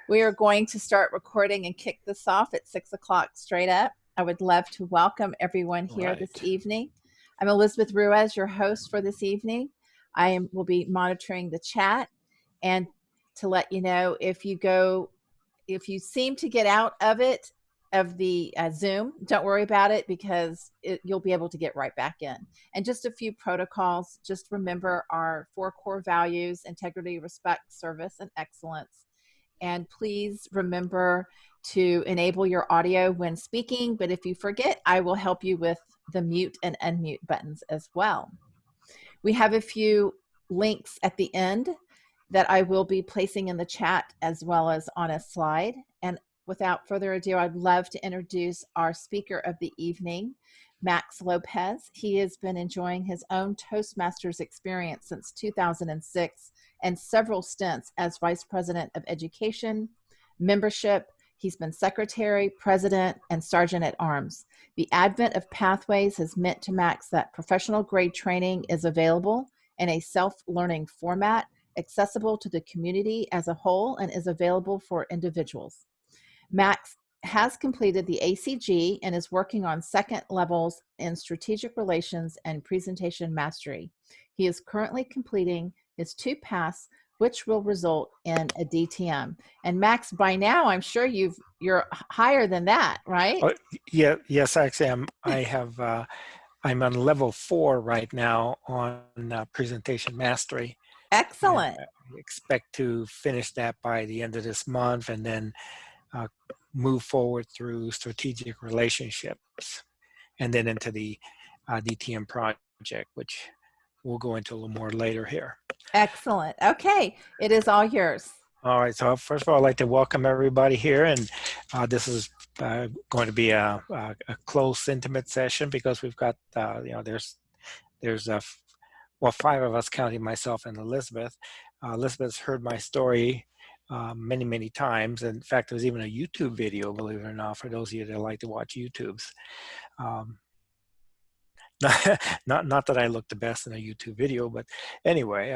We are going to start recording and kick this off at 6 o'clock straight up. I would love to welcome everyone here this Right. evening. I'm Elizabeth Ruiz, your host for this evening. Will be monitoring the chat, and to let you know, if you seem to get out of the Zoom, don't worry about it, because you'll be able to get right back in. And just a few protocols. Just remember our 4 core values: integrity, respect, service, and excellence. And please remember to enable your audio when speaking. But if you forget, I will help you with the mute and unmute buttons as well. We have a few links at the end that I will be placing in the chat as well as on a slide. And without further ado, I'd love to introduce our speaker of the evening, Max Lopez. He has been enjoying his own Toastmasters experience since 2006 and several stints as Vice President of Education, Membership. He's been Secretary, President, and Sergeant at Arms. The advent of Pathways has meant to Max that professional grade training is available in a self-learning format, accessible to the community as a whole, and is available for individuals. Max has completed the ACG and is working on second levels in strategic relations and presentation mastery. He is currently completing his 2 paths, which will result in a DTM. And Max, by now, I'm sure you're higher than that, right? Oh, yeah. Yes, actually, I'm on level 4 right now on presentation mastery. And Excellent. I expect to finish that by the end of this month, and then move forward through strategic relationships, and then into the DTM project, which we'll go into a little more later here. Excellent. Okay, it is all yours. All right. So first of all, I'd like to welcome everybody here, and this is going to be a close, intimate session, because we've got there's 5 of us, counting myself and Elizabeth. Elizabeth's heard my story many times. In fact, there was even a YouTube video, believe it or not, for those of you that like to watch YouTubes. Not that I look the best in a YouTube video, but anyway,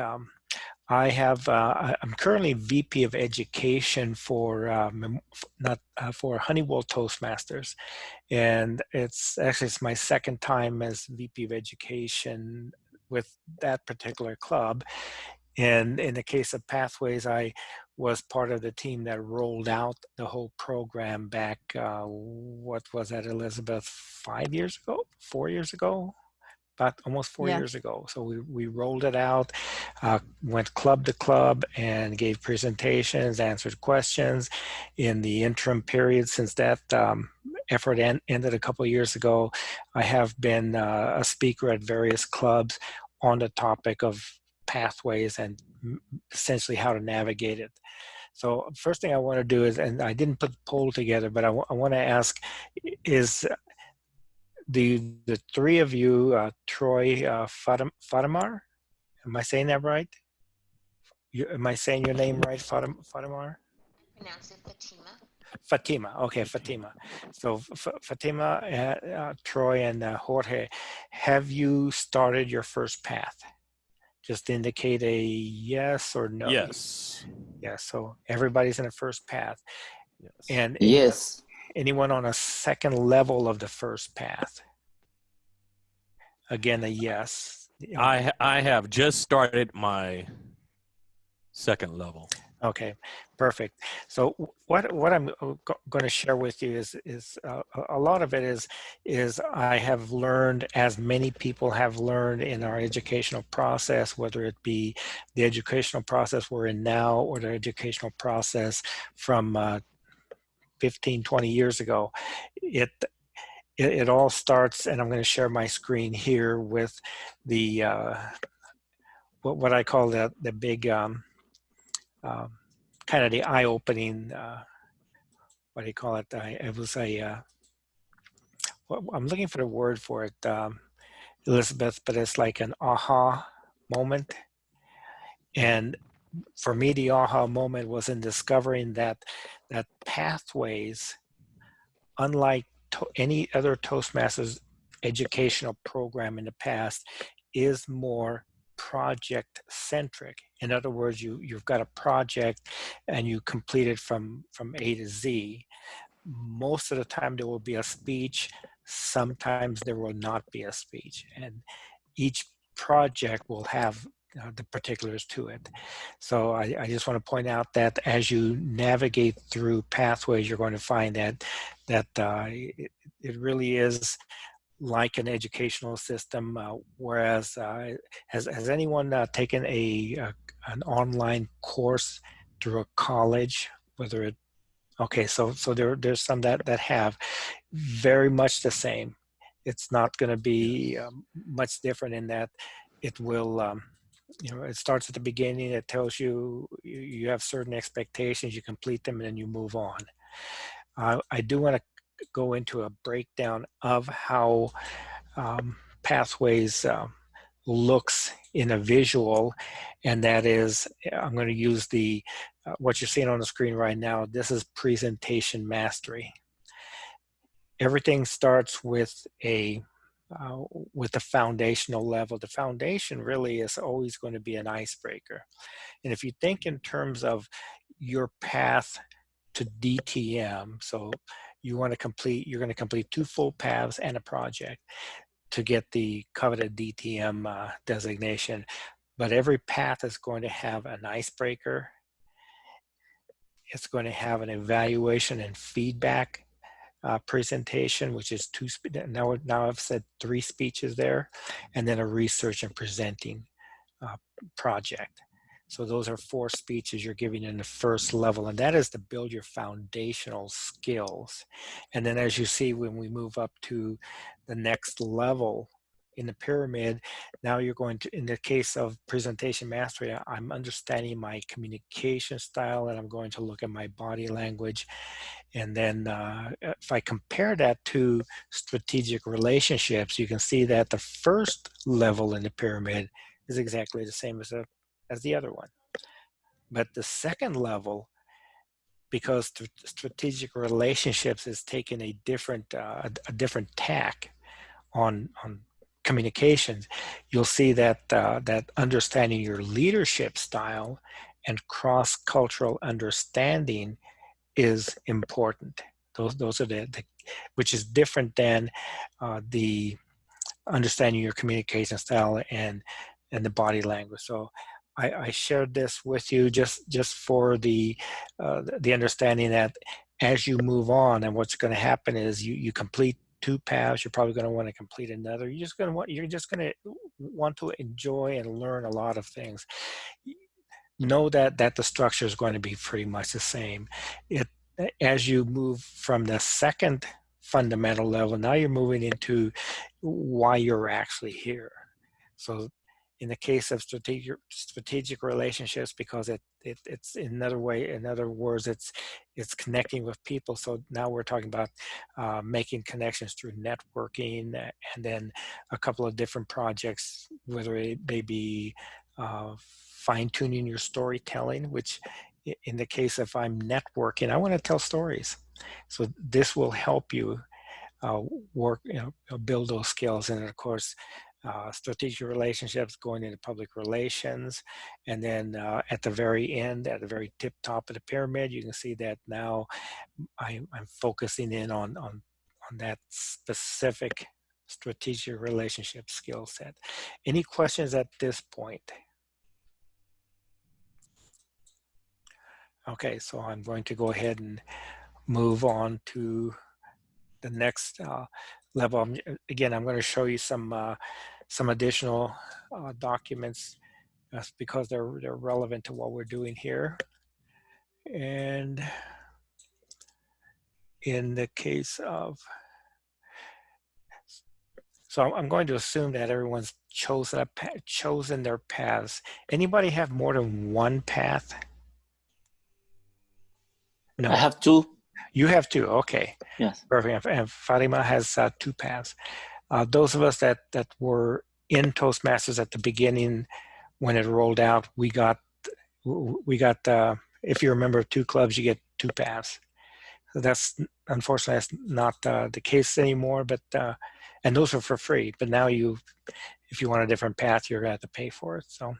I'm currently VP of Education for for Honeywell Toastmasters, and it's my second time as VP of Education with that particular club. And in the case of Pathways, I was part of the team that rolled out the whole program back, what was that, Elizabeth, 5 years ago, 4 years ago? About almost 4 Yes. years ago. So we rolled it out, went club to club and gave presentations, answered questions. In the interim period since that effort ended a couple of years ago, I have been a speaker at various clubs on the topic of pathways and essentially how to navigate it. So first thing I want to do is, and I didn't put the poll together, but I want to ask, is the 3 of you, Troy Fatimar, am I saying that right? Am I saying your name right, Fatimar? Pronounce it Fatima. Fatima, okay, Fatima. So Fatima, Troy, and Jorge, have you started your first path? Just indicate a yes or no. Yes. Yes, so everybody's in the first path. Yes. And Yes. anyone on a second level of the first path? Again, a yes. I have just started my second level. Okay, perfect. So what I'm going to share with you is a lot of it is I have learned, as many people have learned in our educational process, whether it be the educational process we're in now or the educational process from 15, 20 years ago. It all starts, and I'm going to share my screen here with the what I call the big kind of the eye-opening, what do you call it? It was I'm looking for the word for it, Elizabeth, but it's like an aha moment. And for me, the aha moment was in discovering that Pathways, unlike any other Toastmasters educational program in the past, is more project centric. In other words, you've got a project and you complete it from A to Z. Most of the time there will be a speech. Sometimes there will not be a speech, and each project will have the particulars to it. So I just want to point out that as you navigate through pathways, you're going to find that it really is like an educational system. Whereas has anyone taken an online course through a college, whether it okay, so there's some that have very much the same. It's not going to be much different in that it will, it starts at the beginning. It tells you you have certain expectations, you complete them, and then you move on. I do want to go into a breakdown of how Pathways looks in a visual, and that is, I'm going to use the what you're seeing on the screen right now. This is presentation mastery. Everything starts with the foundational level. The foundation really is always going to be an icebreaker. And if you think in terms of your path to DTM, so you're going to complete 2 full paths and a project to get the coveted DTM designation. But every path is going to have an icebreaker. It's going to have an evaluation and feedback presentation, which is 2. Now I've said 3 speeches there, and then a research and presenting project. So those are 4 speeches you're giving in the first level, and that is to build your foundational skills. And then as you see, when we move up to the next level in the pyramid, now you're going to, in the case of presentation mastery, I'm understanding my communication style, and I'm going to look at my body language. And then if I compare that to strategic relationships, you can see that the first level in the pyramid is exactly the same as the other one. But the second level, because strategic relationships is taking a different tack on communications, you'll see that that understanding your leadership style and cross-cultural understanding is important. Those are the which is different than the understanding your communication style and the body language. So I shared this with you just for the understanding that as you move on, and what's going to happen is you complete 2 paths, you're probably going to want to complete another. You're just going to want to enjoy and learn a lot of things. Know that the structure is going to be pretty much the same. As you move from the second fundamental level, now you're moving into why you're actually here. So in the case of strategic relationships, because it's in other words, it's connecting with people. So now we're talking about making connections through networking, and then a couple of different projects, whether it may be fine-tuning your storytelling, which in the case of I'm networking, I want to tell stories. So this will help you work, build those skills. And of course, strategic relationships, going into public relations. And then at the very end, at the very tip top of the pyramid, you can see that now I'm focusing in on that specific strategic relationship skill set. Any questions at this point? Okay, so I'm going to go ahead and move on to the next level. Again, I'm going to show you some additional documents because they're relevant to what we're doing here. And in the case of, so I'm going to assume that everyone's chosen their paths. Anybody have more than 1 path? No. I have 2. You have 2. Okay. Yes. Perfect. And Fatima has 2 paths. Those of us that were in Toastmasters at the beginning, when it rolled out, we got if you're a member of 2 clubs, you get 2 paths. So that's, unfortunately, that's not the case anymore. But and those are for free. But now if you want a different path, you're going to have to pay for it. So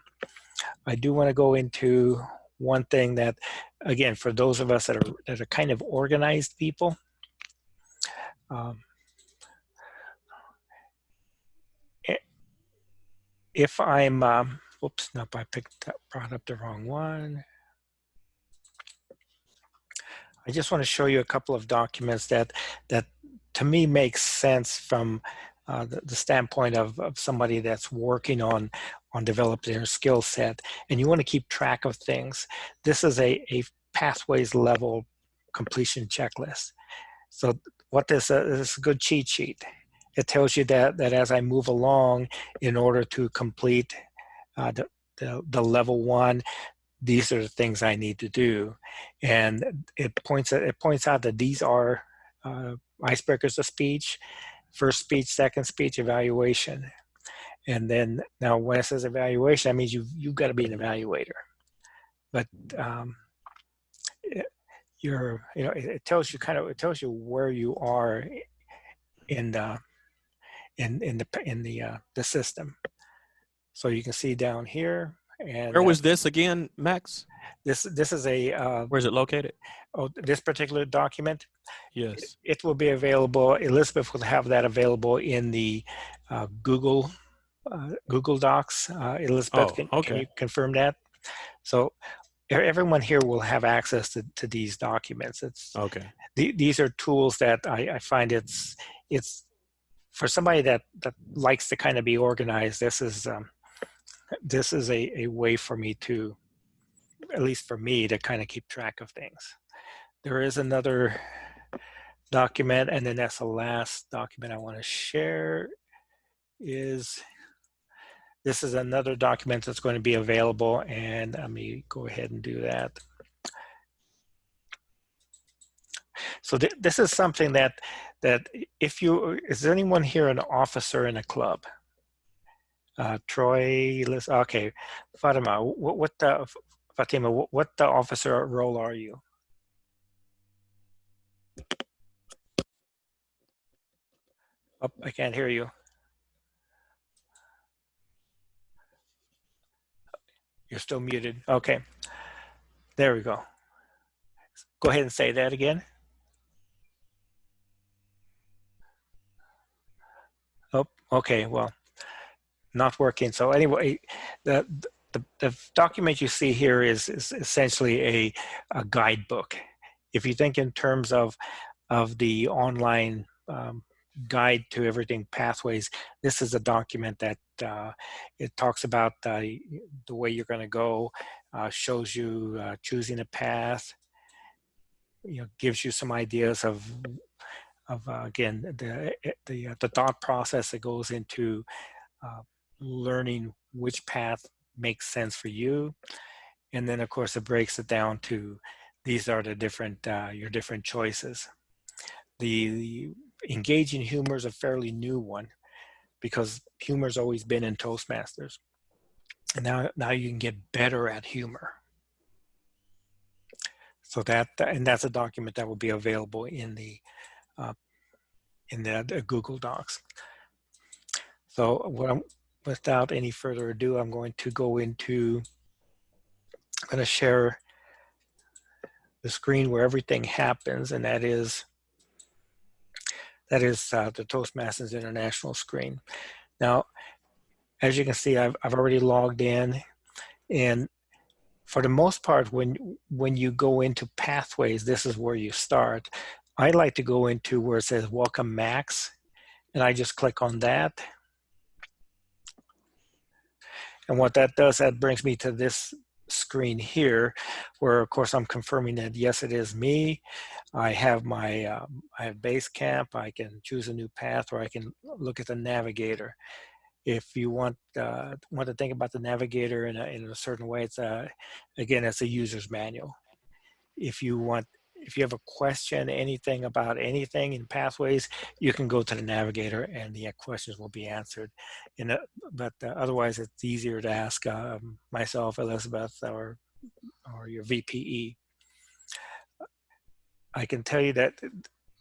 I do want to go into one thing that, again, for those of us that are kind of organized people, if I'm, whoops, nope, I brought up the wrong one. I just want to show you a couple of documents that to me makes sense from the standpoint of somebody that's working on developing their skill set, and you want to keep track of things. This is a pathways level completion checklist. So what this is a good cheat sheet. It tells you that as I move along, in order to complete the level 1, these are the things I need to do, and it points out that these are icebreakers of speech: first speech, second speech, evaluation. And then now when it says evaluation, that means you've got to be an evaluator. But it tells you where you are in the system. So you can see down here. And where was this again, Max? This is a. Where's it located? Oh, this particular document. Yes. It will be available. Elizabeth will have that available in the Google Docs. Elizabeth, Oh, can you okay. confirm that? So everyone here will have access to these documents. It's Okay. These are tools that I find it's for somebody that likes to kind of be organized. This is a way for me to, at least for me, to kind of keep track of things. There is another document, and then that's the last document I want to share. This is another document that's going to be available, and let me go ahead and do that. So this is something that is there anyone here an officer in a club? Troy, okay, Fatima, what the officer role are you? Oh, I can't hear you. You're still muted. Okay, there we go. Go ahead and say that again. Oh, okay, well, not working. So anyway, the document you see here is essentially a guidebook. If you think in terms of the online guide to everything pathways, this is a document that it talks about the way you're going to go, shows you choosing a path, gives you some ideas of again the thought process that goes into learning which path makes sense for you. And then of course it breaks it down to these are the different your different choices. The engaging humor is a fairly new one because humor's always been in Toastmasters, and now you can get better at humor. So that's a document that will be available in the Google Docs. So without any further ado, I'm going to share the screen where everything happens, and that is the Toastmasters International screen. Now, as you can see, I've already logged in, and for the most part, when you go into pathways, this is where you start. I like to go into where it says Welcome Max, and I just click on that. And what that does, that brings me to this screen here, where of course I'm confirming that yes, it is me. I have my I have Basecamp. I can choose a new path, or I can look at the navigator. If you want to think about the navigator in a certain way, it's again, it's a user's manual. If you have a question, anything about anything in pathways, you can go to the navigator and the questions will be answered. But otherwise, it's easier to ask myself, Elizabeth, or your VPE. I can tell you that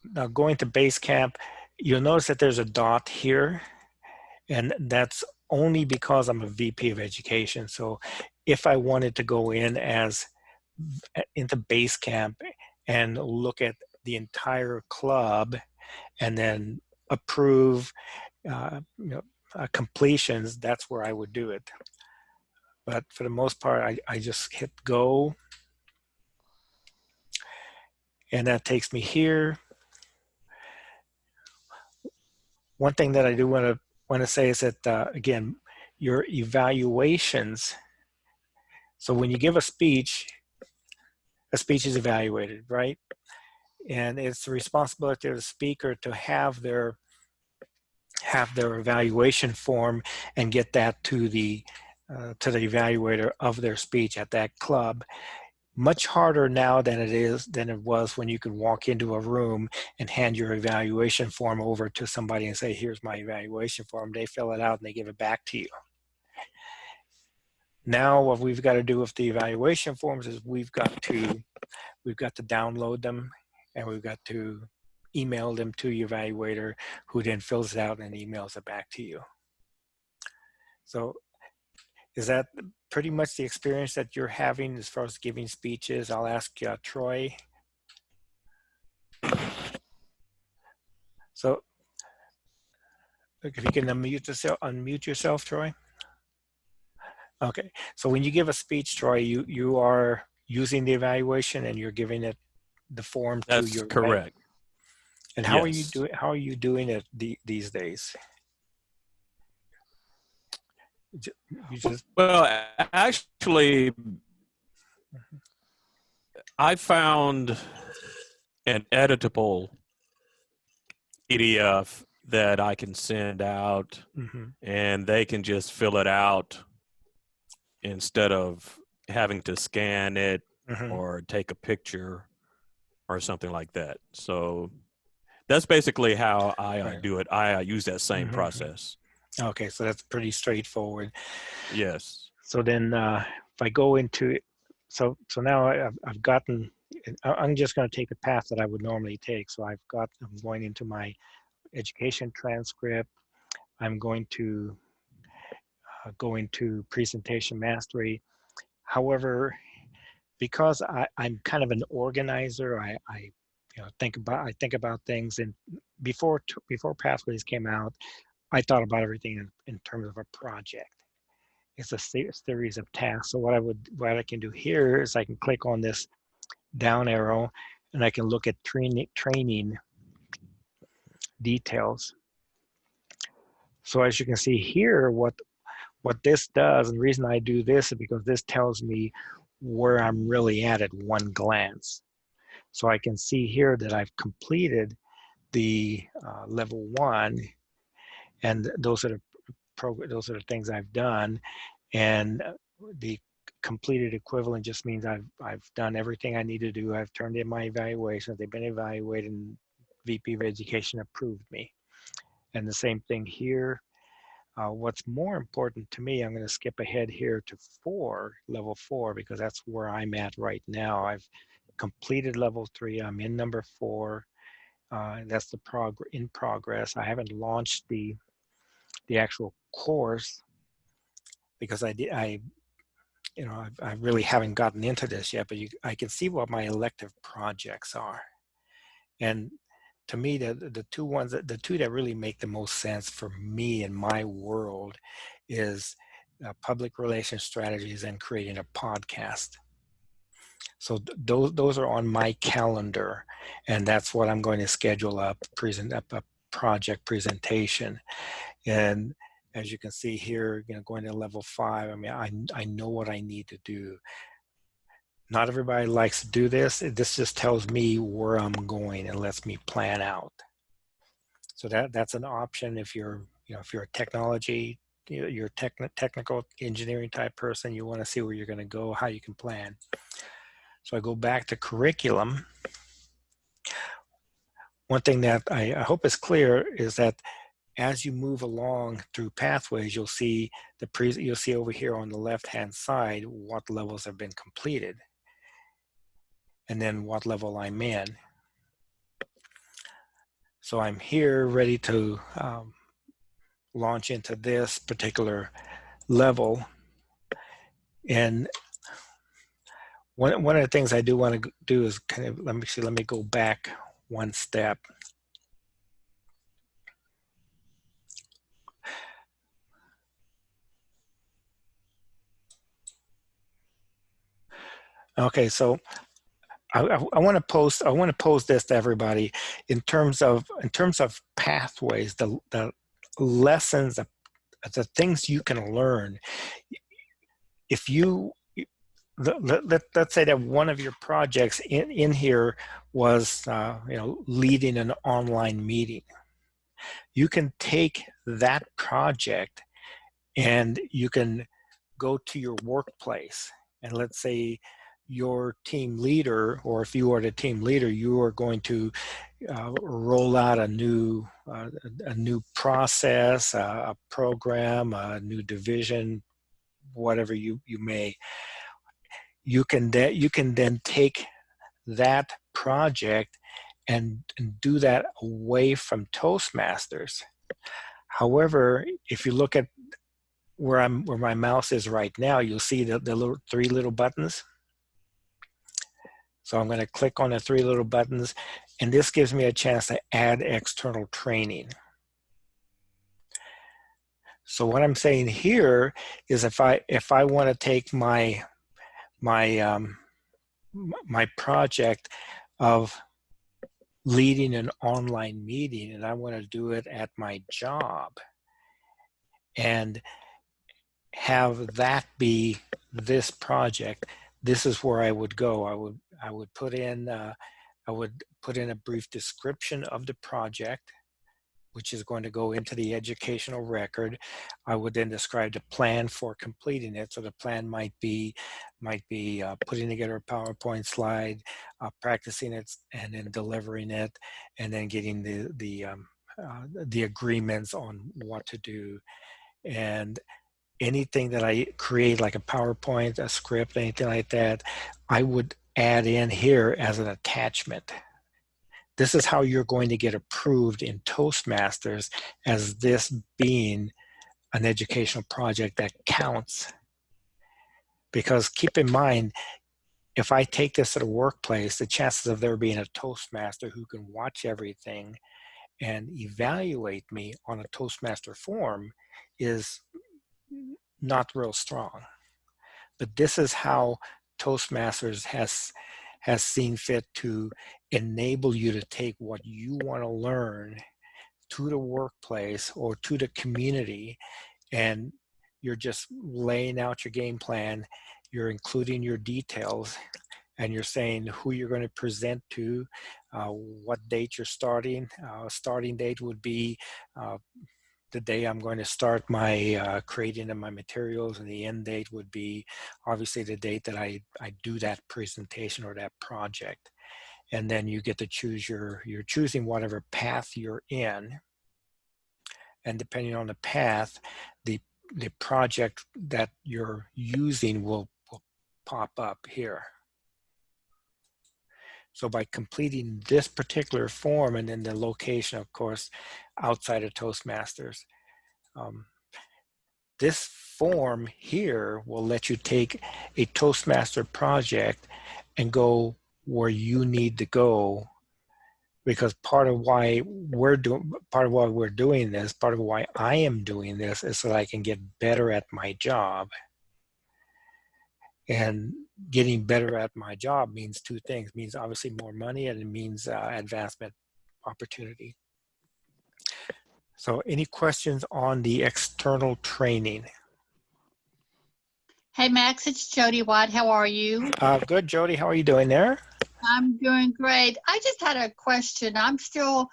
now going to Basecamp, you'll notice that there's a dot here, and that's only because I'm a VP of education. So if I wanted to go in as into Basecamp and look at the entire club and then approve completions, that's where I would do it. But for the most part, I just hit go, and that takes me here. One thing that I do want to say is that again, your evaluations. So when you give a speech is evaluated, right? And it's the responsibility of the speaker to have their evaluation form and get that to the evaluator of their speech at that club. Much harder now than it was when you could walk into a room and hand your evaluation form over to somebody and say, here's my evaluation form. They fill it out and they give it back to you. Now what we've got to do with the evaluation forms is we've got to download them, and we've got to email them to your evaluator, who then fills it out and emails it back to you. So is that pretty much the experience that you're having as far as giving speeches? I'll ask Troy. So if you can unmute yourself, Troy. Okay, so when you give a speech, Troy, you are using the evaluation and you're giving it the form to That's your correct. And how Yes. are you doing it these days? You just Well, actually, I found an editable PDF that I can send out, and they can just fill it out instead of having to scan it or take a picture or something like that. So that's basically how I do it. I use that same process. Okay, so that's pretty straightforward. Yes. So then if I go into it, so now I've gotten, I'm just going to take the path that I would normally take. So I'm going into my education transcript. I'm going to go into presentation mastery. However, because I'm kind of an organizer, I think about things. And before Pathways came out, I thought about everything in terms of a project. It's a series of tasks. So what I can do here is I can click on this down arrow, and I can look at training details. So as you can see here, what this does, and the reason I do this is because this tells me where I'm really at one glance. So I can see here that I've completed the level 1, and those are the things I've done. And the completed equivalent just means I've done everything I need to do. I've turned in my evaluations. They've been evaluated, and VP of Education approved me. And the same thing here. What's more important to me, I'm going to skip ahead here to level 4, because that's where I'm at right now. I've completed level 3. I'm in number 4. That's the in progress. I haven't launched the actual course because I really haven't gotten into this yet, but I can see what my elective projects are. And to me, the two that really make the most sense for me in my world is public relations strategies and creating a podcast. So those are on my calendar, and that's what I'm going to schedule a project presentation. And as you can see here, going to level 5, I mean, I know what I need to do. Not everybody likes to do this. This just tells me where I'm going and lets me plan out. So that's an option if you're a technology, you're a technical engineering type person, you want to see where you're going to go, how you can plan. So I go back to curriculum. One thing that I hope is clear is that as you move along through Pathways, you'll see over here on the left-hand side what levels have been completed, and then what level I'm in. So I'm here ready to launch into this particular level. And one of the things I do want to do is kind of, let me go back one step. Okay, so I want to pose this to everybody in terms of pathways, the lessons, the things you can learn. If you let's say that one of your projects in here was leading an online meeting. You can take that project and you can go to your workplace, and let's say your team leader, or if you are the team leader, you are going to roll out a new process, a program, a new division, whatever you may. You can then take that project and do that away from Toastmasters. However, if you look at where my mouse is right now, you'll see the little three little buttons. So I'm going to click on the three little buttons, and this gives me a chance to add external training. So what I'm saying here is if I want to take my project of leading an online meeting, and I want to do it at my job and have that be this project, this is where I would go. I would put in a brief description of the project, which is going to go into the educational record. I would then describe the plan for completing it. So the plan might be putting together a PowerPoint slide, practicing it, and then delivering it, and then getting the agreements on what to do. And anything that I create, like a PowerPoint, a script, anything like that, I would add in here as an attachment. This is how you're going to get approved in Toastmasters as this being an educational project that counts. Because keep in mind, if I take this to the workplace, the chances of there being a Toastmaster who can watch everything and evaluate me on a Toastmaster form is not real strong. But this is how Toastmasters has seen fit to enable you to take what you want to learn to the workplace or to the community, and you're just laying out your game plan, you're including your details, and you're saying who you're going to present to, what date you're starting. Starting date would be the day I'm going to start my creating of my materials, and the end date would be obviously the date that I do that presentation or that project. And then you get to choose you're choosing whatever path you're in, and depending on the path, the project that you're using will pop up here. So by completing this particular form, and then the location, of course, outside of Toastmasters, this form here will let you take a Toastmaster project and go where you need to go. Because part of why we're doing this, part of why I am doing this, is so that I can get better at my job. And getting better at my job means two things. It means obviously more money, and it means advancement opportunity. So any questions on the external training? Hey, Max, it's Jody White. How are you? Good, Jody. How are you doing there? I'm doing great. I just had a question. I'm still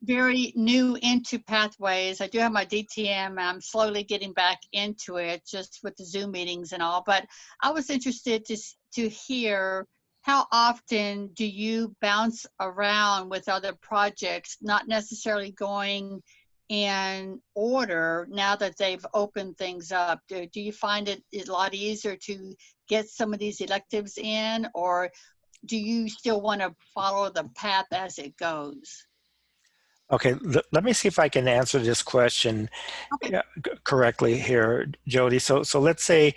very new into pathways. I do have my DTM. I'm slowly getting back into it just with the Zoom meetings and all. But I was interested to hear, how often do you bounce around with other projects, not necessarily going in order now that they've opened things up? Do you find it a lot easier to get some of these electives in, or do you still want to follow the path as it goes? Okay, let me see if I can answer this question Okay. correctly here, Jody. So let's say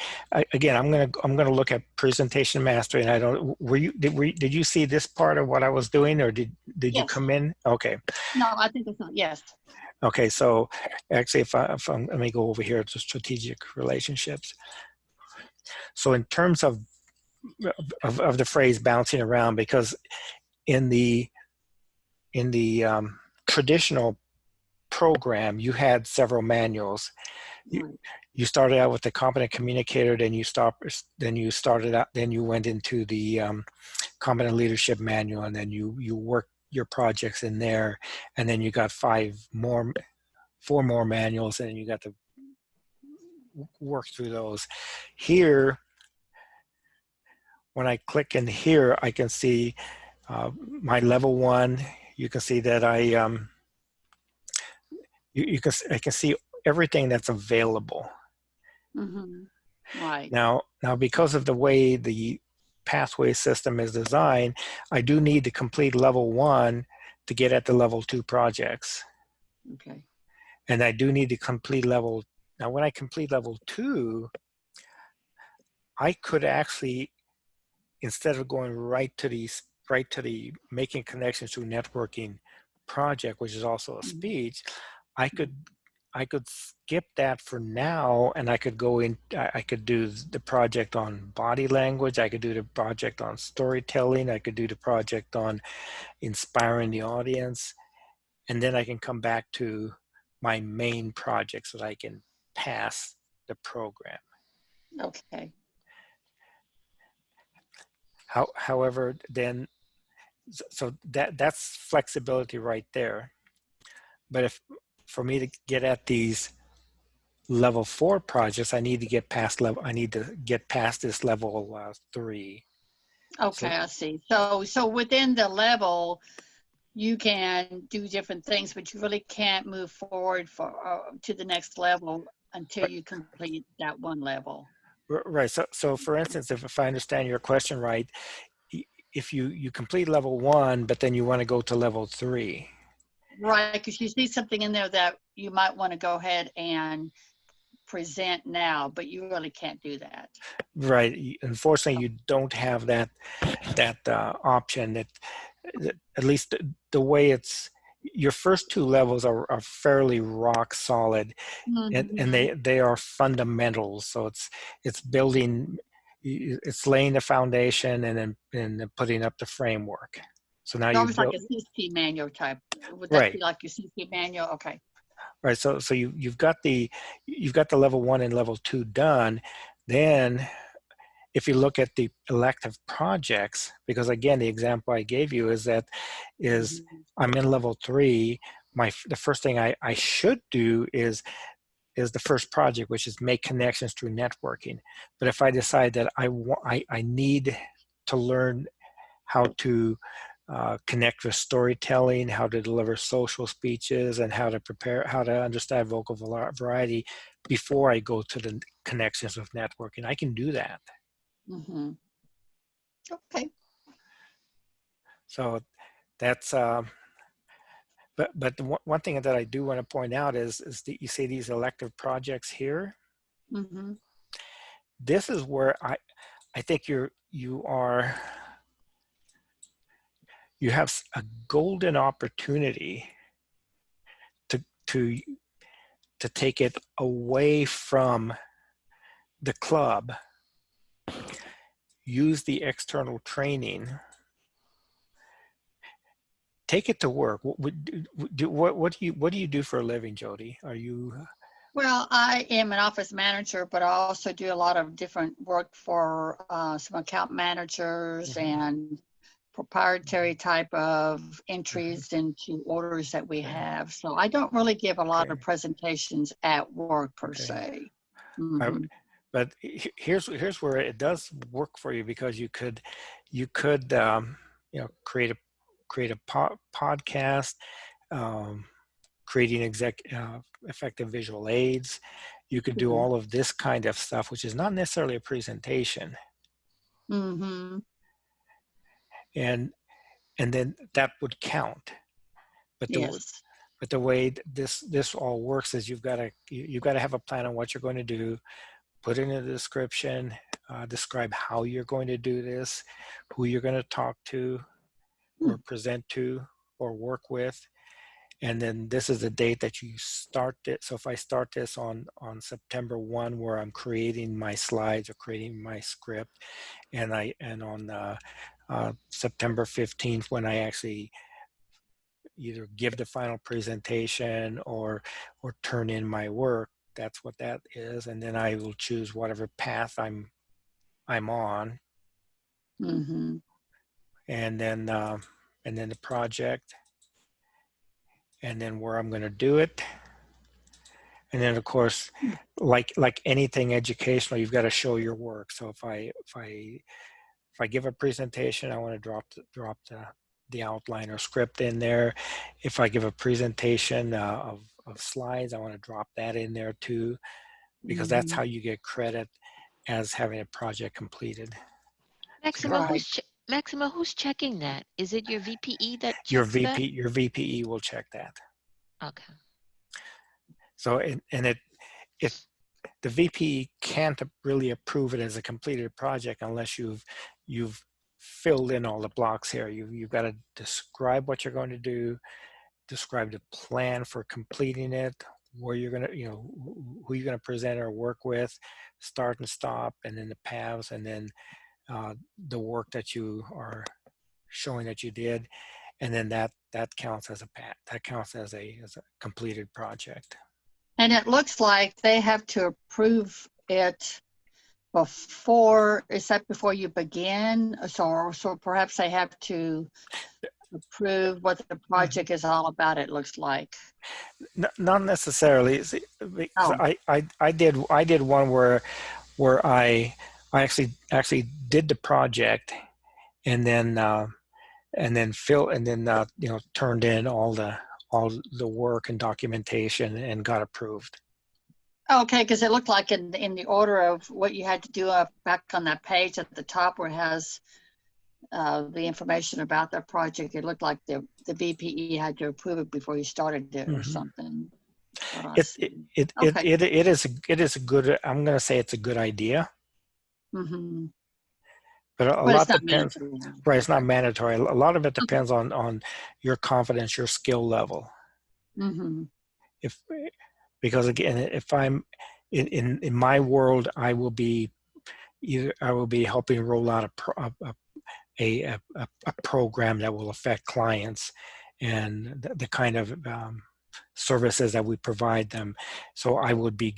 again, I'm gonna look at presentation mastery, and I don't. Did you see this part of what I was doing, or did you Yes. come in? Okay. No, I think it's not. Yes. Okay. So actually, let me go over here to strategic relationships. So in terms of the phrase bouncing around, because in the traditional program, you had several manuals. You started out with the competent communicator, then you went into the competent leadership manual, and then you worked your projects in there, and then you got four more manuals, and you got to work through those. Here, when I click in here, I can see my level 1. You can see that I can see everything that's available. Right. Now, because of the way the pathway system is designed, I do need to complete level 1 to get at the level 2 projects. Okay. And I do need to complete now when I complete level 2, I could actually, instead of going right to the making connections through networking project, which is also a speech, I could skip that for now, and I could go in. I could do the project on body language. I could do the project on storytelling. I could do the project on inspiring the audience, and then I can come back to my main project so that I can pass the program. Okay. However, then, so that's flexibility right there. But for me to get at these level 4 projects, I need to get past this level 3. Okay, I see. So within the level, you can do different things, but you really can't move forward to the next level until you complete that one level. Right. So for instance, if I understand your question right, if you complete level 1, but then you want to go to level 3. Right, because you see something in there that you might want to go ahead and present now, but you really can't do that. Right. Unfortunately, you don't have that option. That at least the way it's, your first 2 levels are fairly rock solid, and they are fundamentals. So it's building, it's laying the foundation, and then putting up the framework. So now you almost like build, a CC manual type. Would that be like your CC manual? Okay. Right. So you've got the level 1 and level 2 done. Then if you look at the elective projects, because again, the example I gave you is I'm in level 3. The first thing I should do is the first project, which is make connections through networking. But if I decide that I need to learn how to connect with storytelling, how to deliver social speeches, and how to understand vocal variety before I go to the connections with networking, I can do that. Okay. So that's but the one thing that I do want to point out is that you see these elective projects here. This is where I think you have a golden opportunity to take it away from the club, use the external training, take it to work. What do you do for a living, Jody? Are you? Well, I am an office manager, but I also do a lot of different work for some account managers and proprietary type of entries into orders that we have. So I don't really give a lot of presentations at work per se. But here's where it does work for you, because you could create a podcast, creating effective visual aids. You could do all of this kind of stuff, which is not necessarily a presentation. And then that would count. But yes. but the way this all works is you've got to have a plan on what you're going to do, put it in the description, describe how you're going to do this, who you're going to talk to or present to or work with. And then this is the date that you start it. So if I start this on September 1, where I'm creating my slides or creating my script, and on September 15th, when I actually either give the final presentation or turn in my work, that's what that is. And then I will choose whatever path I'm on. Mm-hmm. And then the project, and then where I'm going to do it. And then, of course, like anything educational, you've got to show your work. So if I give a presentation, I want to drop the outline or script in there. If I give a presentation of slides, I want to drop that in there too, because that's how you get credit as having a project completed. Maxima, Right. Maxima, who's checking that? Is it your VPE that checks Your that? VPE will check that. Okay. So the VPE can't really approve it as a completed project unless you've filled in all the blocks here. You've got to describe what you're going to do, describe the plan for completing it, where you're going to, who you're going to present or work with, start and stop, and then the paths, and then the work that you are showing that you did, and then that counts as a completed project. And it looks like they have to approve it before you begin? So perhaps they have to approve what the project is all about, it looks like. Not necessarily. Because Oh. I did one where I actually did the project, and then turned in all the work and documentation and got approved. Okay, because it looked like in the order of what you had to do back on that page at the top where it has the information about that project, it looked like the VPE had to approve it before you started it or something. It is a good, I'm going to say it's a good idea. Mm-hmm. But a But lot it's not depends, mandatory. right? It's not mandatory. A lot of it depends on your confidence, your skill level. Mm-hmm. Because again, if I'm in my world, I will be helping roll out a program that will affect clients and the kind of services that we provide them. So I would be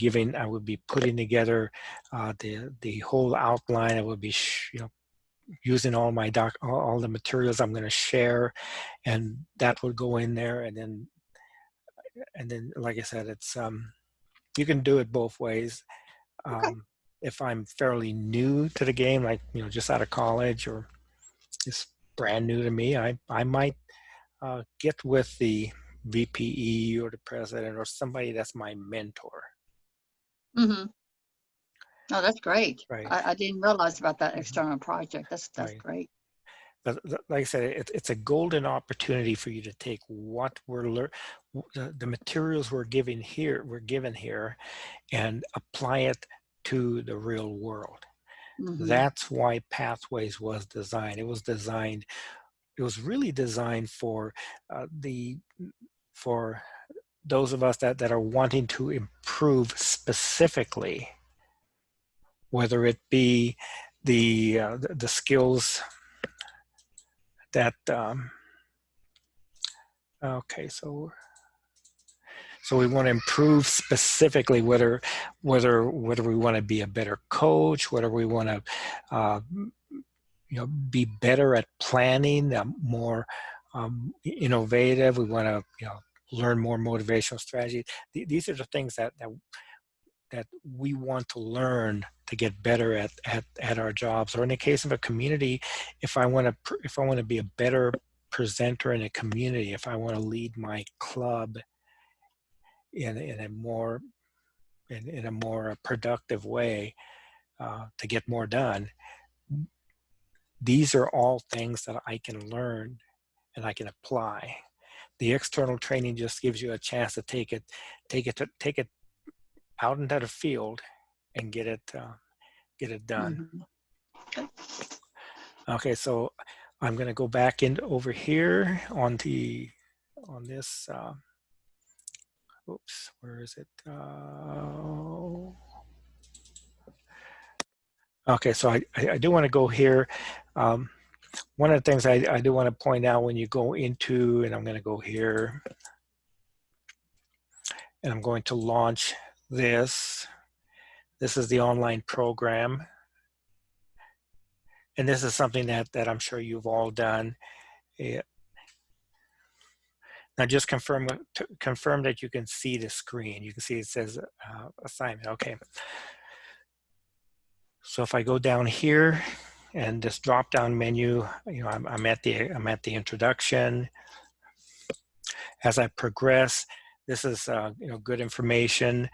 putting together the whole outline. I would be using all the materials I'm going to share, and that would go in there. And then like I said, it's you can do it both ways. If I'm fairly new to the game, like just out of college or just brand new to me, I might get with the VPE or the president or somebody that's my mentor. Mm-hmm. Oh, that's great. Right. I didn't realize about that external project. That's Right. great. But like I said, it's a golden opportunity for you to take what the materials we're given here, and apply it to the real world. Mm-hmm. That's why Pathways was designed. It was really designed for those of us that are wanting to improve specifically, whether it be the skills that okay, so we want to improve specifically, whether we want to be a better coach, whether we want to be better at planning, more innovative. We want to learn more motivational strategy. These are the things that we want to learn to get better at our jobs. Or in the case of a community, if I want to be a better presenter in a community, if I want to lead my club in a more productive way to get more done, these are all things that I can learn and I can apply. The external training just gives you a chance to take it out into the field and get it done. Okay. Okay, so I'm going to go back in over here on this. Oops, where is it? Okay, so I do want to go here. One of the things I do want to point out when you go into, and I'm going to go here, and I'm going to launch this. This is the online program. And this is something that I'm sure you've all done. Yeah. Now just confirm that you can see the screen. You can see it says assignment. Okay. So if I go down here and this drop-down menu, you know, I'm at the introduction. As I progress, this is you know, good information.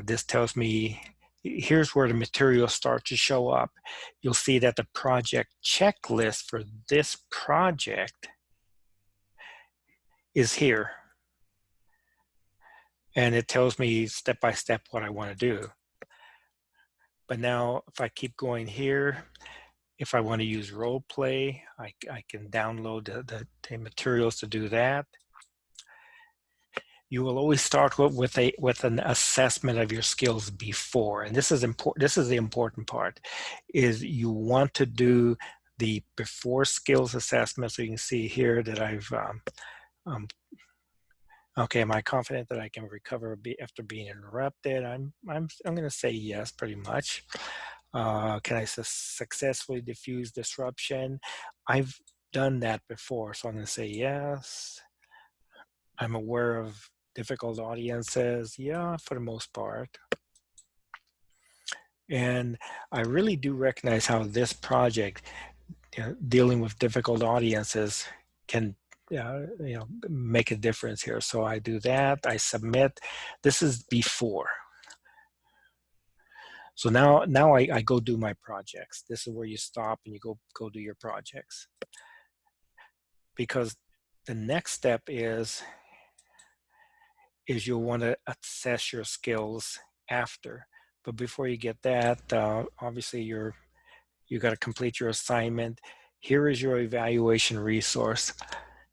This tells me here's where the materials start to show up. You'll see that the project checklist for this project is here. And it tells me step by step what I want to do. But now if I keep going here, if I want to use role play, I can download the materials to do that. You will always start with an assessment of your skills before, and this is important. This is the important part, is you want to do the before skills assessment. So you can see here that I've okay, am I confident that I can recover after being interrupted? I'm going to say yes, pretty much. Can I successfully diffuse disruption? I've done that before, so I'm going to say yes. I'm aware of difficult audiences. Yeah, for the most part. And I really do recognize how this project, you know, dealing with difficult audiences, can you know, make a difference here. So I do that. I submit. This is before. So now I go do my projects. This is where you stop and you go do your projects. Because the next step is you'll want to assess your skills after. But before you get that, obviously you got to complete your assignment. Here is your evaluation resource.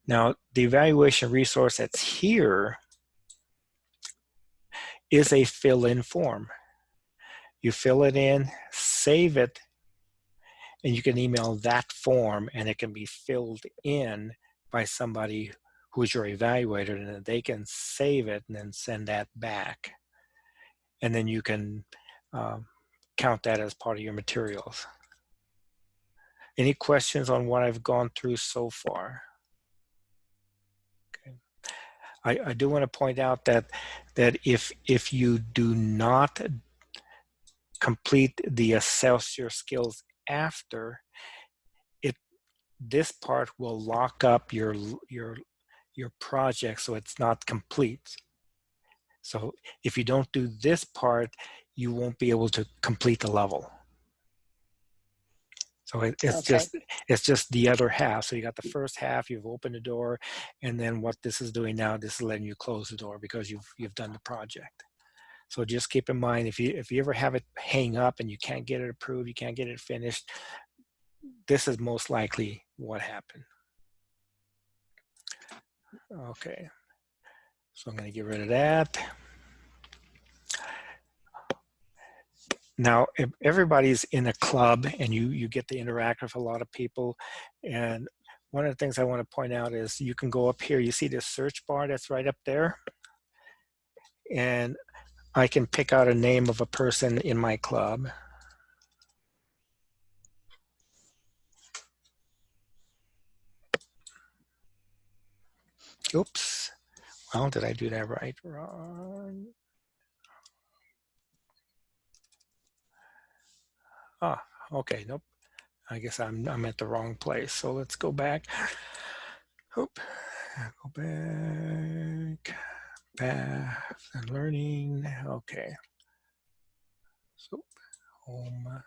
Now, the evaluation resource that's here is a fill-in form. You fill it in, save it, and you can email that form, and it can be filled in by somebody who's your evaluator, and they can save it and then send that back. And then you can count that as part of your materials. Any questions on what I've gone through so far? Okay. I do want to point out that if you do not complete the assess your skills after, this part will lock up your project, so it's not complete. So if you don't do this part, you won't be able to complete the level. So it's just the other half. So you got the first half, you've opened the door, and then what this is doing now, this is letting you close the door because you've done the project. So just keep in mind, if you ever have it hang up and you can't get it approved, you can't get it finished, this is most likely what happened. Okay, so I'm going to get rid of that. Now, if everybody's in a club and you get to interact with a lot of people, and one of the things I want to point out is you can go up here, you see this search bar that's right up there, and I can pick out a name of a person in my club. Oops. Well, did I do that right? Wrong. Ah, okay, nope. I guess I'm at the wrong place. So let's go back. Oop. Go back. Path and learning. Okay. So home.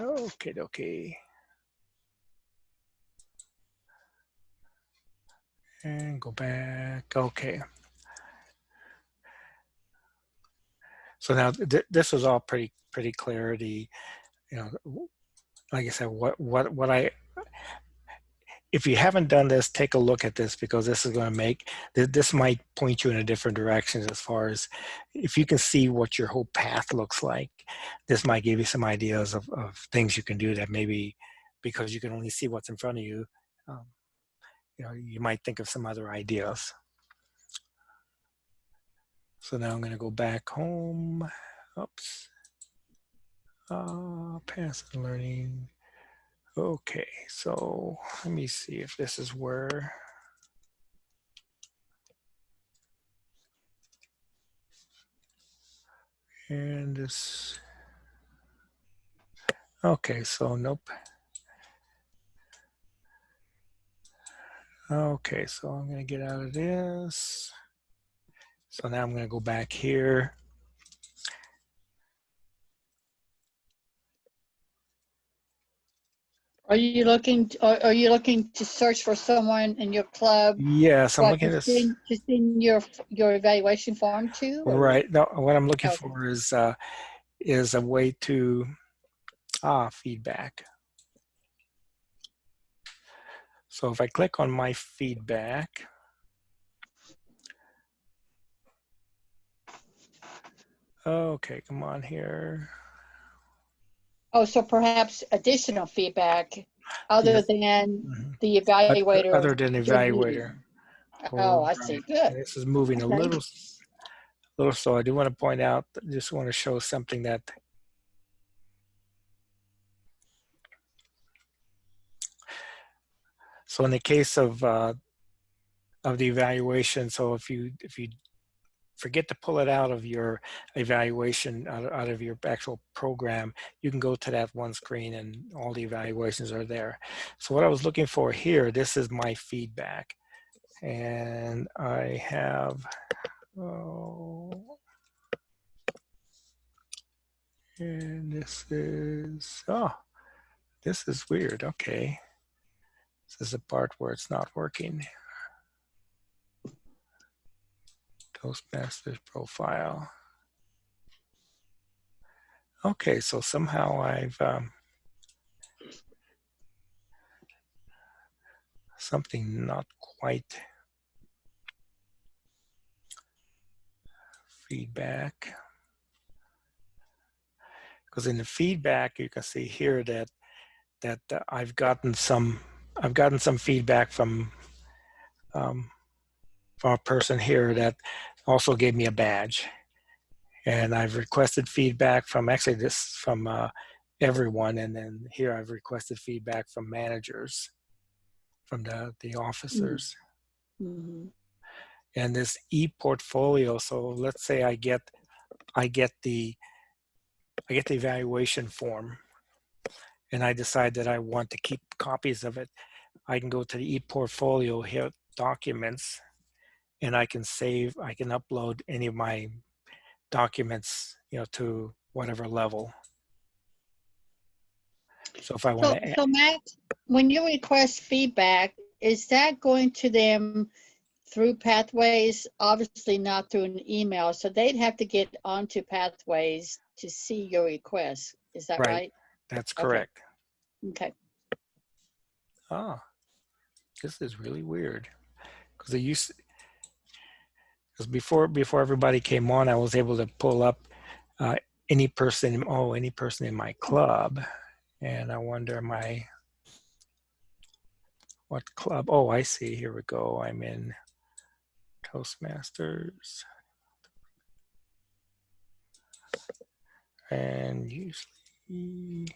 Okay. And go back. Okay. So now this was all pretty clear. The, you know, like I said, what I, if you haven't done this, take a look at this, because this is going to make, this might point you in a different direction as far as if you can see what your whole path looks like. This might give you some ideas of things you can do that maybe, because you can only see what's in front of you, you know, you might think of some other ideas. So now I'm going to go back home. Oops. Passive learning. Okay, so let me see if this is where. And this. Okay, so nope. Okay, so I'm going to get out of this. So now I'm going to go back here. Are you looking to search for someone in your club? Yes, I'm What, looking at this. to send your evaluation form to? Or? Right. No, what I'm looking Okay. for is a way to feedback. So if I click on my feedback, okay, come on here. Oh, so perhaps additional feedback other Yes. than the evaluator. Other than evaluator. Oh, I see. Good. And this is moving a Okay. little slow. I do want to point out, just want to show something that so in the case of the evaluation, so if you forget to pull it out of your evaluation, out of your actual program, you can go to that one screen and all the evaluations are there. So what I was looking for here, this is my feedback. And I have, and this is, this is weird. Okay. This is the part where it's not working. Toastmasters profile. Okay, so somehow I've something not quite feedback. Because in the feedback, you can see here that I've gotten some feedback from a person here that also gave me a badge. And I've requested feedback from everyone, and then here I've requested feedback from managers, from the officers. Mm-hmm. And this e-portfolio, so let's say I get the evaluation form, and I decide that I want to keep copies of it. I can go to the e-portfolio, hit documents, and I can upload any of my documents, you know, to whatever level. So if I want to So Max, when you request feedback, is that going to them through Pathways? Obviously not through an email, so they'd have to get onto Pathways to see your request. Is that right? That's correct. Okay. This is really weird, because before everybody came on, I was able to pull up any person in my club, and I wonder what club. Oh, I see. Here we go. I'm in Toastmasters, and usually,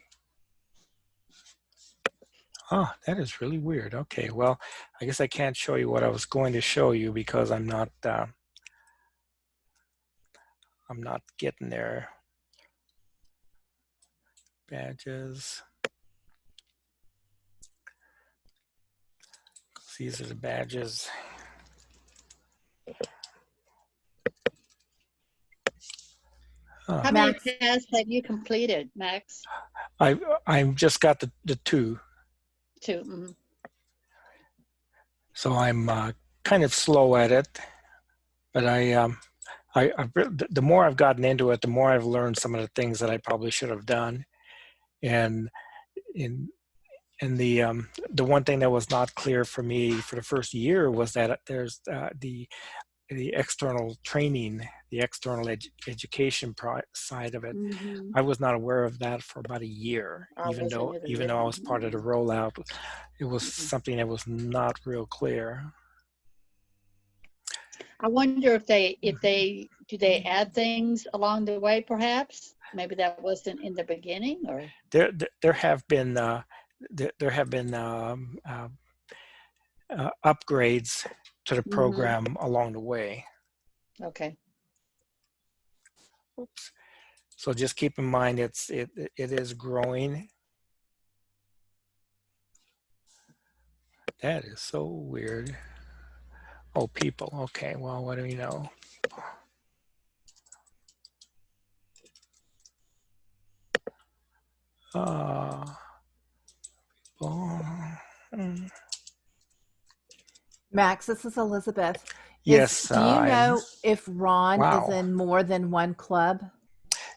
that is really weird. Okay, well, I guess I can't show you what I was going to show you because I'm not getting there. Badges. These are the badges. How many tasks have you completed, Max? I've just got the two. Two. Mm-hmm. So I'm kind of slow at it, but the more I've gotten into it, the more I've learned some of the things that I probably should have done. And the one thing that was not clear for me for the first year was that there's the external training, the external education side of it. Mhm. I was not aware of that for about a year, I even wasn't though either, I yeah. was part of the rollout. It was Mhm. something that was not real clear. I wonder if they do they add things along the way, perhaps? Maybe that wasn't in the beginning, or There have been upgrades to the program along the way. okay. Oops. So just keep in mind it is growing. That is so weird. Oh, people. Okay, well, what do we know? Max, this is Elizabeth. Yes, Do you know if Ron is wow. in more than one club?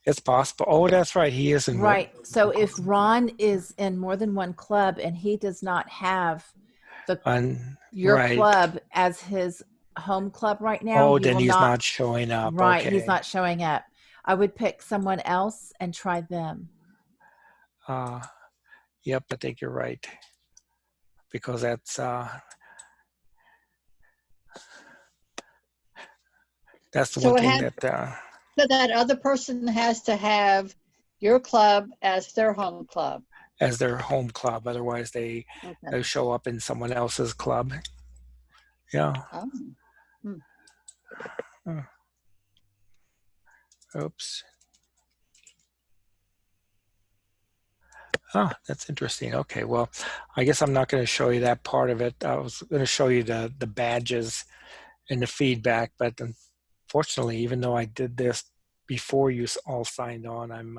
It's possible. Oh, that's right. He is in Right. So if Ron is in more than one club and he does not have your right. club as his home club right now, Oh, he then will he's not not showing up. Right, Okay. he's not showing up. I would pick someone else and try them. Yep, I think you're right. Because that's the So one thing that so that other person has to have your club as their home club. as their home club. Otherwise, they show up in someone else's club. Yeah. Oh. Oops. Oh, that's interesting. Okay, well, I guess I'm not going to show you that part of it. I was going to show you the badges and the feedback, but unfortunately, even though I did this before you all signed on, I'm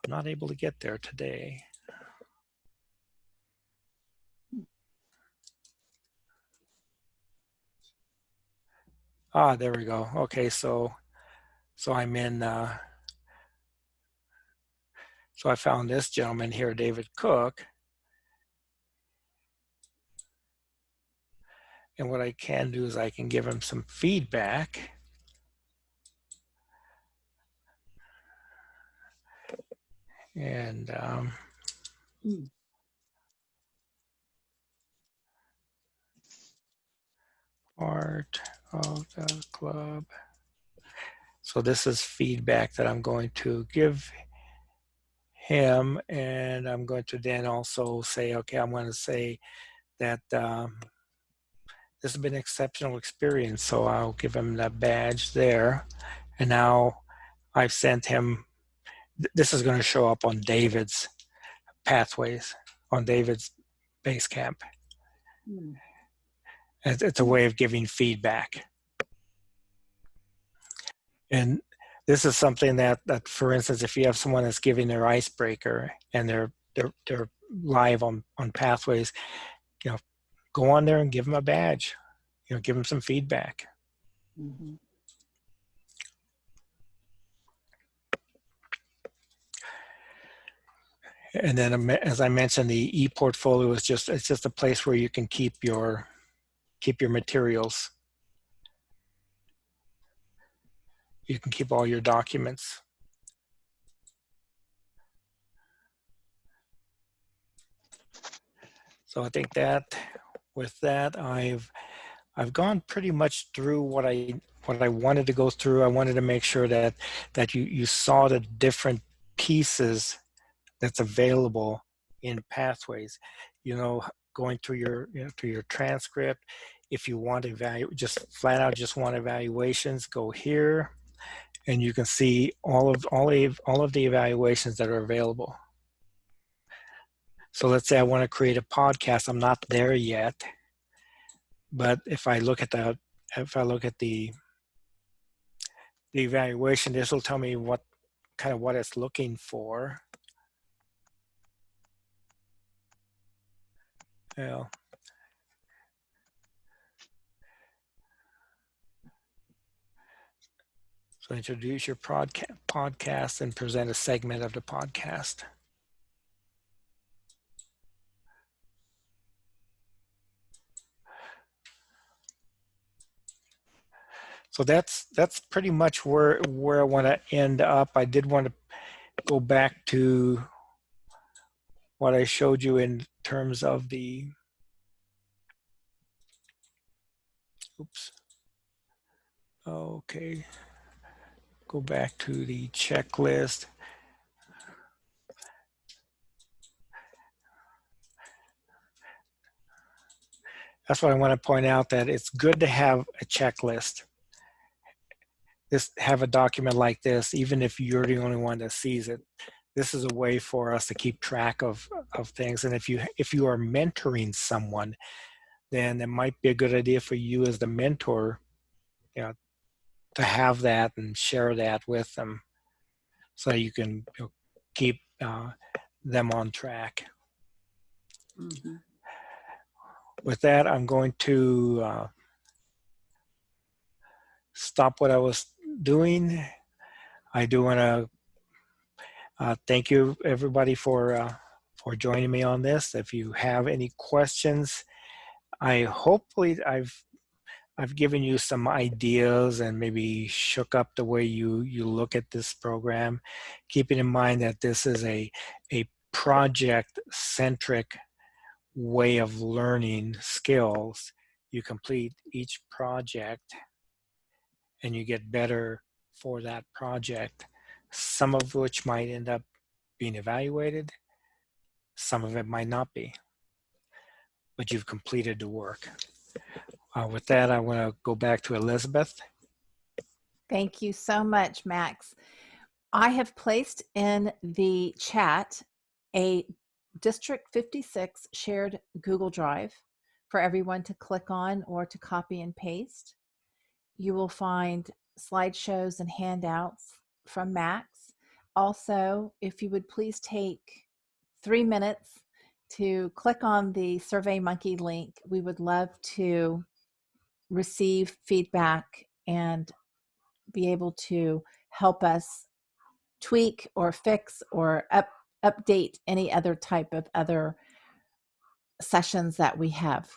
not able to get there today. Ah, there we go. Okay, so I'm in. So I found this gentleman here, David Cook. And what I can do is I can give him some feedback. And part of the club. So this is feedback that I'm going to give him, and I'm going to then also say, okay, I'm going to say that this has been an exceptional experience. So I'll give him that badge there. And now I've sent him, this is going to show up on David's pathways, on David's base camp. It's a way of giving feedback. And this is something that for instance, if you have someone that's giving their icebreaker and they're live on pathways, go on there and give them a badge, give them some feedback. And then, as I mentioned, the e-portfolio is just a place where you can keep your materials. You can keep all your documents. So I think that with that, I've gone pretty much through what I wanted to go through. I wanted to make sure that you saw the different pieces that's available in Pathways. Going through your transcript. If you want just flat out want evaluations, go here, and you can see all of the evaluations that are available. So let's say I want to create a podcast. I'm not there yet, but if I look at the evaluation, this will tell me what it's looking for. Well, So introduce your podcast and present a segment of the podcast. So that's pretty much where I want to end up. I did want to go back to what I showed you in terms of the, oops. Okay. Go back to the checklist. That's what I want to point out, that it's good to have a checklist. Have a document like this, even if you're the only one that sees it. This is a way for us to keep track of things. And if you are mentoring someone, then it might be a good idea for you as the mentor, you know, to have that and share that with them, so you can keep them on track. Mm-hmm. With that, I'm going to stop what I was doing. I do want to thank you, everybody, for joining me on this. If you have any questions, hopefully I've given you some ideas and maybe shook up the way you look at this program, keeping in mind that this is a project-centric way of learning skills. You complete each project and you get better for that project, some of which might end up being evaluated, some of it might not be, but you've completed the work. With that, I want to go back to Elizabeth. Thank you so much, Max. I have placed in the chat a District 56 shared Google Drive for everyone to click on or to copy and paste. You will find slideshows and handouts from Max. Also, if you would please take 3 minutes to click on the SurveyMonkey link, we would love to receive feedback and be able to help us tweak or fix or update any other type of other sessions that we have.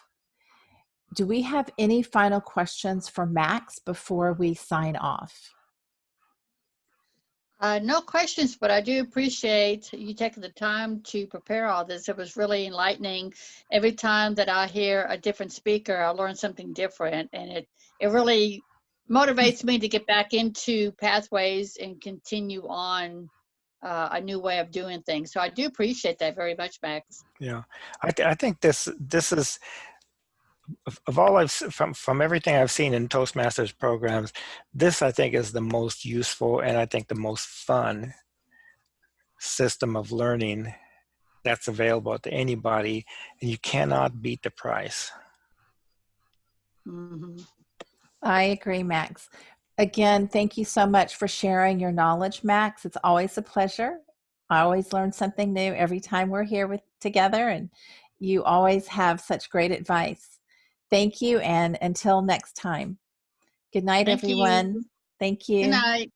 Do we have any final questions for Max before we sign off? No questions, but I do appreciate you taking the time to prepare all this. It was really enlightening. Every time that I hear a different speaker, I learn something different, and it really motivates me to get back into Pathways and continue on a new way of doing things. So I do appreciate that very much, Max. Yeah, I think this is, of all from everything I've seen in Toastmasters programs, this I think is the most useful and I think the most fun system of learning that's available to anybody, and you cannot beat the price. Mm-hmm. I agree, Max. Again, thank you so much for sharing your knowledge, Max. It's always a pleasure. I always learn something new every time we're here together, and you always have such great advice. Thank you, and until next time. Good night, Thank everyone. you. Thank you. Good night.